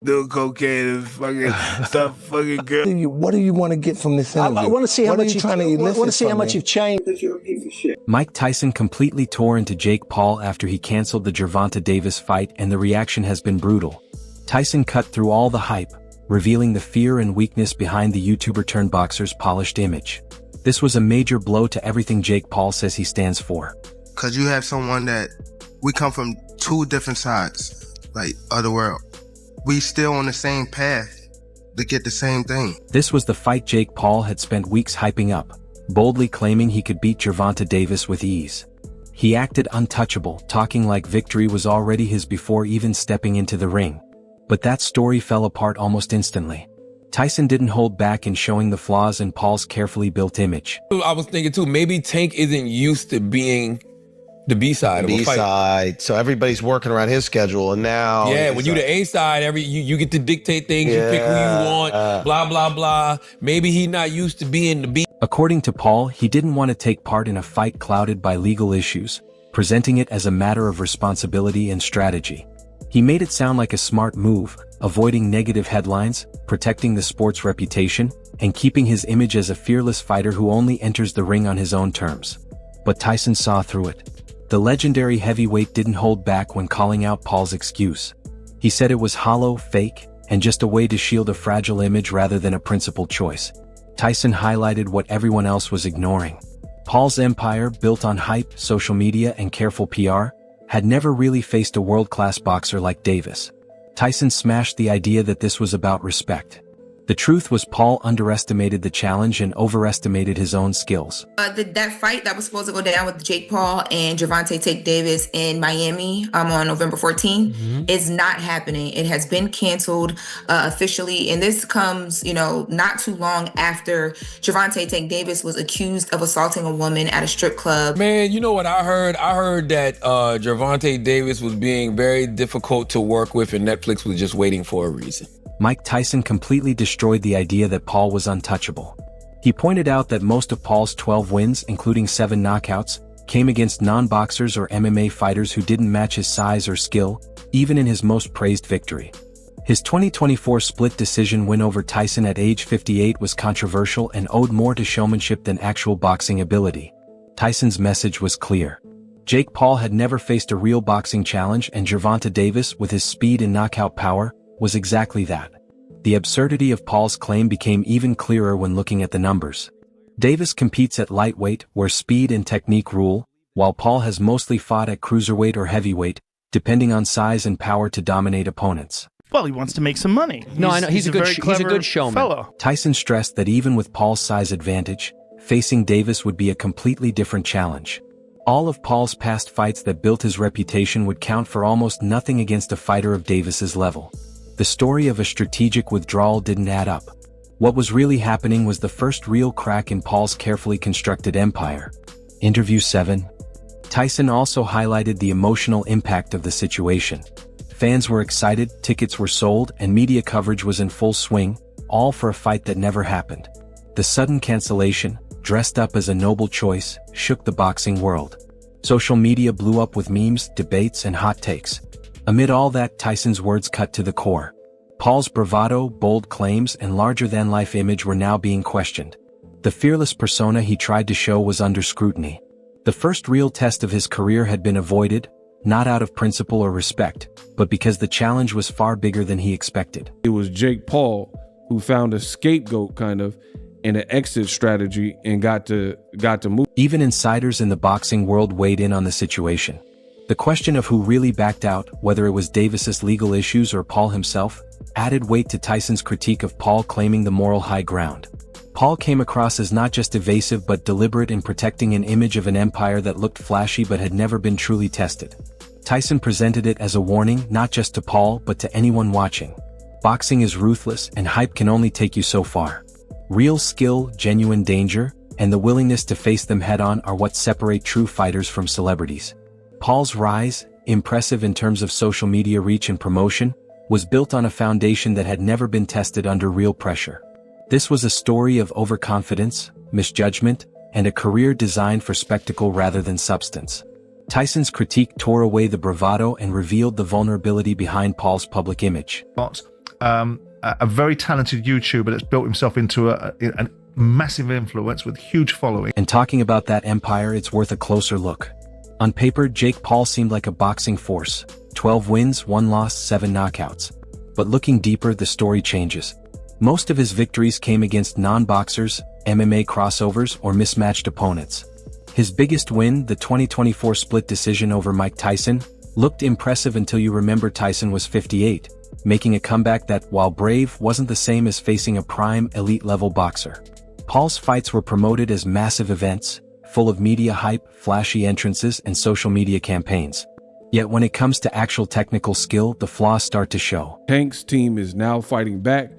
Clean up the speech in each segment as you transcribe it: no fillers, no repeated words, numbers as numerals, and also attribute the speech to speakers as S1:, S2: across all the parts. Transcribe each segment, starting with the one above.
S1: do cocaine and fucking stuff, fucking girl.
S2: What do you want to get from this interview?
S3: I want to see how much
S2: you've
S3: changed.
S4: Mike Tyson completely tore into Jake Paul after he canceled the Gervonta Davis fight, and the reaction has been brutal. Tyson cut through all the hype, revealing the fear and weakness behind the YouTuber-turned-boxer's polished image. This was a major blow to everything Jake Paul says he stands for.
S1: Cause you have someone that, we come from two different sides, like, of the world. We still on the same path to get the same thing.
S4: This was the fight Jake Paul had spent weeks hyping up, boldly claiming he could beat Gervonta Davis with ease. He acted untouchable, talking like victory was already his before even stepping into the ring. But that story fell apart almost instantly. Tyson didn't hold back in showing the flaws in Paul's carefully built image.
S5: I was thinking too, maybe Tank isn't used to being the B-side of a fight.
S6: B-side, so everybody's working around his schedule, and now...
S5: Yeah, when you the A-side, you get to dictate things, you pick who you want, blah, blah, blah. Maybe he's not used to being the B.
S4: According to Paul, he didn't want to take part in a fight clouded by legal issues, presenting it as a matter of responsibility and strategy. He made it sound like a smart move, avoiding negative headlines, protecting the sport's reputation, and keeping his image as a fearless fighter who only enters the ring on his own terms. But Tyson saw through it. The legendary heavyweight didn't hold back when calling out Paul's excuse. He said it was hollow, fake, and just a way to shield a fragile image rather than a principled choice. Tyson highlighted what everyone else was ignoring. Paul's empire, built on hype, social media, and careful PR, had never really faced a world-class boxer like Davis. Tyson smashed the idea that this was about respect. The truth was Paul underestimated the challenge and overestimated his own skills.
S7: That fight that was supposed to go down with Jake Paul and Gervonta Jake Davis in Miami on November 14th is not happening. It has been canceled officially, and this comes, not too long after Gervonta Jake Davis was accused of assaulting a woman at a strip club.
S5: Man, you know what I heard? I heard that Gervonta Davis was being very difficult to work with, and Netflix was just waiting for a reason.
S4: Mike Tyson completely destroyed the idea that Paul was untouchable. He pointed out that most of Paul's 12 wins, including 7 knockouts, came against non-boxers or MMA fighters who didn't match his size or skill, even in his most praised victory. His 2024 split decision win over Tyson at age 58 was controversial and owed more to showmanship than actual boxing ability. Tyson's message was clear. Jake Paul had never faced a real boxing challenge, and Gervonta Davis, with his speed and knockout power, was exactly that. The absurdity of Paul's claim became even clearer when looking at the numbers. Davis competes at lightweight, where speed and technique rule, while Paul has mostly fought at cruiserweight or heavyweight, depending on size and power to dominate opponents.
S8: Well, he wants to make some money.
S3: No, I know. He's a good showman.
S8: Fellow.
S4: Tyson stressed that even with Paul's size advantage, facing Davis would be a completely different challenge. All of Paul's past fights that built his reputation would count for almost nothing against a fighter of Davis's level. The story of a strategic withdrawal didn't add up. What was really happening was the first real crack in Paul's carefully constructed empire. Interview 7. Tyson also highlighted the emotional impact of the situation. Fans were excited, tickets were sold, and media coverage was in full swing, all for a fight that never happened. The sudden cancellation, dressed up as a noble choice, shook the boxing world. Social media blew up with memes, debates, and hot takes. Amid all that, Tyson's words cut to the core. Paul's bravado, bold claims, and larger-than-life image were now being questioned. The fearless persona he tried to show was under scrutiny. The first real test of his career had been avoided, not out of principle or respect, but because the challenge was far bigger than he expected.
S9: It was Jake Paul who found a scapegoat kind of and an exit strategy and got to move.
S4: Even insiders in the boxing world weighed in on the situation. The question of who really backed out, whether it was Davis's legal issues or Paul himself, added weight to Tyson's critique of Paul claiming the moral high ground. Paul came across as not just evasive but deliberate in protecting an image of an empire that looked flashy but had never been truly tested. Tyson presented it as a warning not just to Paul but to anyone watching. Boxing is ruthless, and hype can only take you so far. Real skill, genuine danger, and the willingness to face them head-on are what separate true fighters from celebrities. Paul's rise, impressive in terms of social media reach and promotion, was built on a foundation that had never been tested under real pressure. This was a story of overconfidence, misjudgment, and a career designed for spectacle rather than substance. Tyson's critique tore away the bravado and revealed the vulnerability behind Paul's public image.
S8: a very talented YouTuber that's built himself into a massive influence with huge following.
S4: And talking about that empire, it's worth a closer look. On paper, Jake Paul seemed like a boxing force. 12 wins, 1 loss, 7 knockouts. But looking deeper, the story changes. Most of his victories came against non-boxers, MMA crossovers, or mismatched opponents. His biggest win, the 2024 split decision over Mike Tyson, looked impressive until you remember Tyson was 58, making a comeback that, while brave, wasn't the same as facing a prime, elite-level boxer. Paul's fights were promoted as massive events, full of media hype, flashy entrances, and social media campaigns. Yet when it comes to actual technical skill, the flaws start to show.
S9: Tank's team is now fighting back,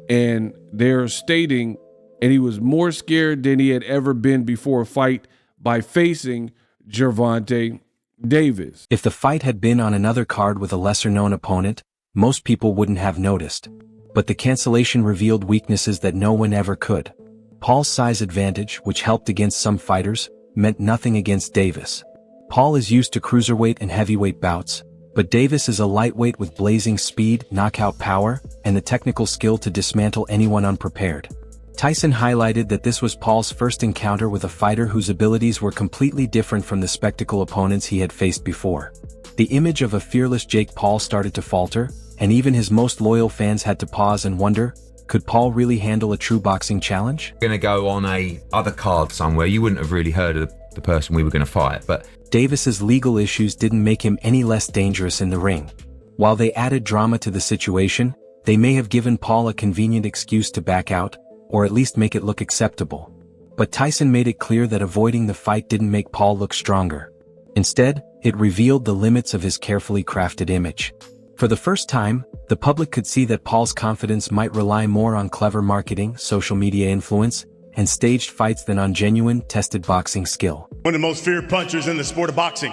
S9: and they're stating, and he was more scared than he had ever been before a fight by facing Gervonta Davis.
S4: If the fight had been on another card with a lesser-known opponent, most people wouldn't have noticed. But the cancellation revealed weaknesses that no one ever could. Paul's size advantage, which helped against some fighters, meant nothing against Davis. Paul is used to cruiserweight and heavyweight bouts, but Davis is a lightweight with blazing speed, knockout power, and the technical skill to dismantle anyone unprepared. Tyson highlighted that this was Paul's first encounter with a fighter whose abilities were completely different from the spectacle opponents he had faced before. The image of a fearless Jake Paul started to falter, and even his most loyal fans had to pause and wonder, could Paul really handle a true boxing challenge?
S10: Going to go on a other card somewhere. You wouldn't have really heard of the person we were going to fight, but
S4: Davis's legal issues didn't make him any less dangerous in the ring. While they added drama to the situation, they may have given Paul a convenient excuse to back out, or at least make it look acceptable. But Tyson made it clear that avoiding the fight didn't make Paul look stronger. Instead, it revealed the limits of his carefully crafted image. For the first time, the public could see that Paul's confidence might rely more on clever marketing, social media influence, and staged fights than on genuine, tested boxing skill.
S11: One of the most feared punchers in the sport of boxing.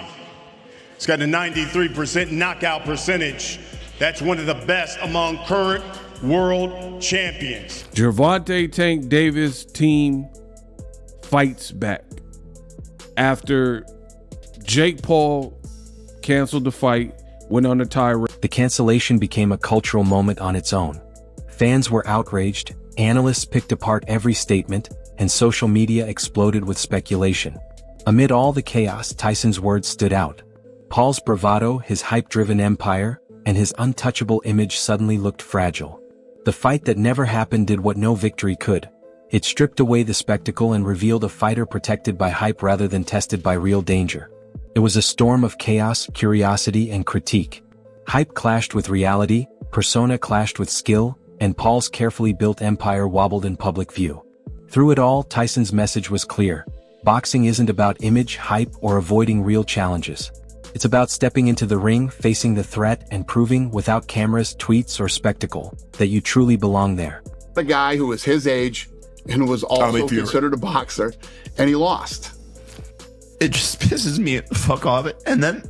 S11: He's got a 93% knockout percentage. That's one of the best among current world champions.
S9: Gervonta Tank Davis team fights back. After Jake Paul canceled the fight, went on a tirade.
S4: The cancellation became a cultural moment on its own. Fans were outraged, analysts picked apart every statement, and social media exploded with speculation. Amid all the chaos, Tyson's words stood out. Paul's bravado, his hype-driven empire, and his untouchable image suddenly looked fragile. The fight that never happened did what no victory could. It stripped away the spectacle and revealed a fighter protected by hype rather than tested by real danger. It was a storm of chaos, curiosity, and critique. Hype clashed with reality, persona clashed with skill, and Paul's carefully built empire wobbled in public view. Through it all, Tyson's message was clear. Boxing isn't about image, hype, or avoiding real challenges. It's about stepping into the ring, facing the threat, and proving, without cameras, tweets, or spectacle, that you truly belong there.
S12: The guy who was his age and was also considered a boxer, and he lost.
S13: It just pisses me the fuck off. And then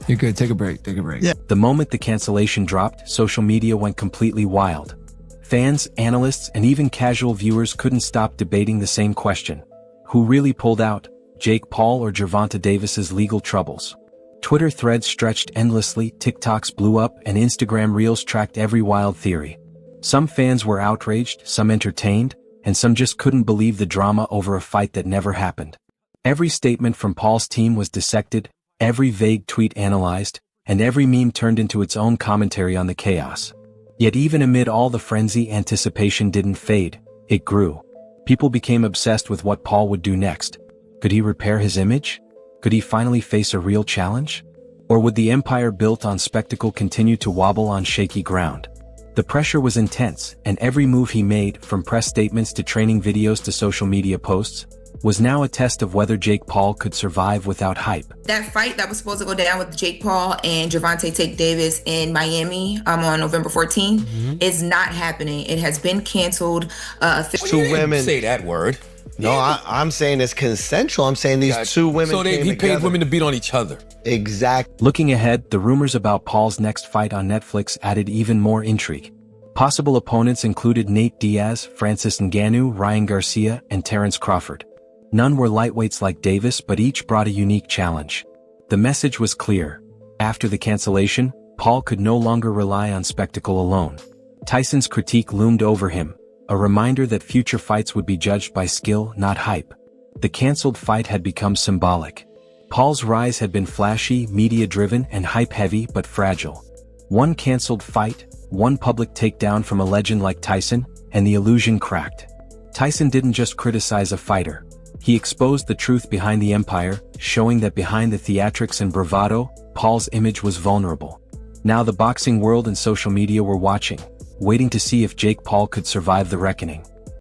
S3: you're good. Take a break. Take a break.
S13: Yeah.
S4: The moment the cancellation dropped, social media went completely wild. Fans, analysts, and even casual viewers couldn't stop debating the same question. Who really pulled out, Jake Paul or Gervonta Davis's legal troubles? Twitter threads stretched endlessly, TikToks blew up, and Instagram Reels tracked every wild theory. Some fans were outraged, some entertained, and some just couldn't believe the drama over a fight that never happened. Every statement from Paul's team was dissected, every vague tweet analyzed, and every meme turned into its own commentary on the chaos. Yet even amid all the frenzy, anticipation didn't fade, it grew. People became obsessed with what Paul would do next. Could he repair his image? Could he finally face a real challenge? Or would the empire built on spectacle continue to wobble on shaky ground? The pressure was intense, and every move he made, from press statements to training videos to social media posts, was now a test of whether Jake Paul could survive without hype.
S7: That fight that was supposed to go down with Jake Paul and Gervonta Jake Davis in Miami on November 14th is not happening. It has been canceled.
S6: Two women
S5: say that word.
S6: No, I'm saying it's consensual. I'm saying these two women.
S5: So he paid women to beat on each other.
S6: Exactly.
S4: Looking ahead, the rumors about Paul's next fight on Netflix added even more intrigue. Possible opponents included Nate Diaz, Francis Ngannou, Ryan Garcia, and Terrence Crawford. None were lightweights like Davis, but each brought a unique challenge. The message was clear. After the cancellation, Paul could no longer rely on spectacle alone. Tyson's critique loomed over him, a reminder that future fights would be judged by skill, not hype. The cancelled fight had become symbolic. Paul's rise had been flashy, media-driven, and hype-heavy but fragile. One cancelled fight, one public takedown from a legend like Tyson, and the illusion cracked. Tyson didn't just criticize a fighter. He exposed the truth behind the empire, showing that behind the theatrics and bravado, Paul's image was vulnerable. Now the boxing world and social media were watching, waiting to see if Jake Paul could survive the reckoning.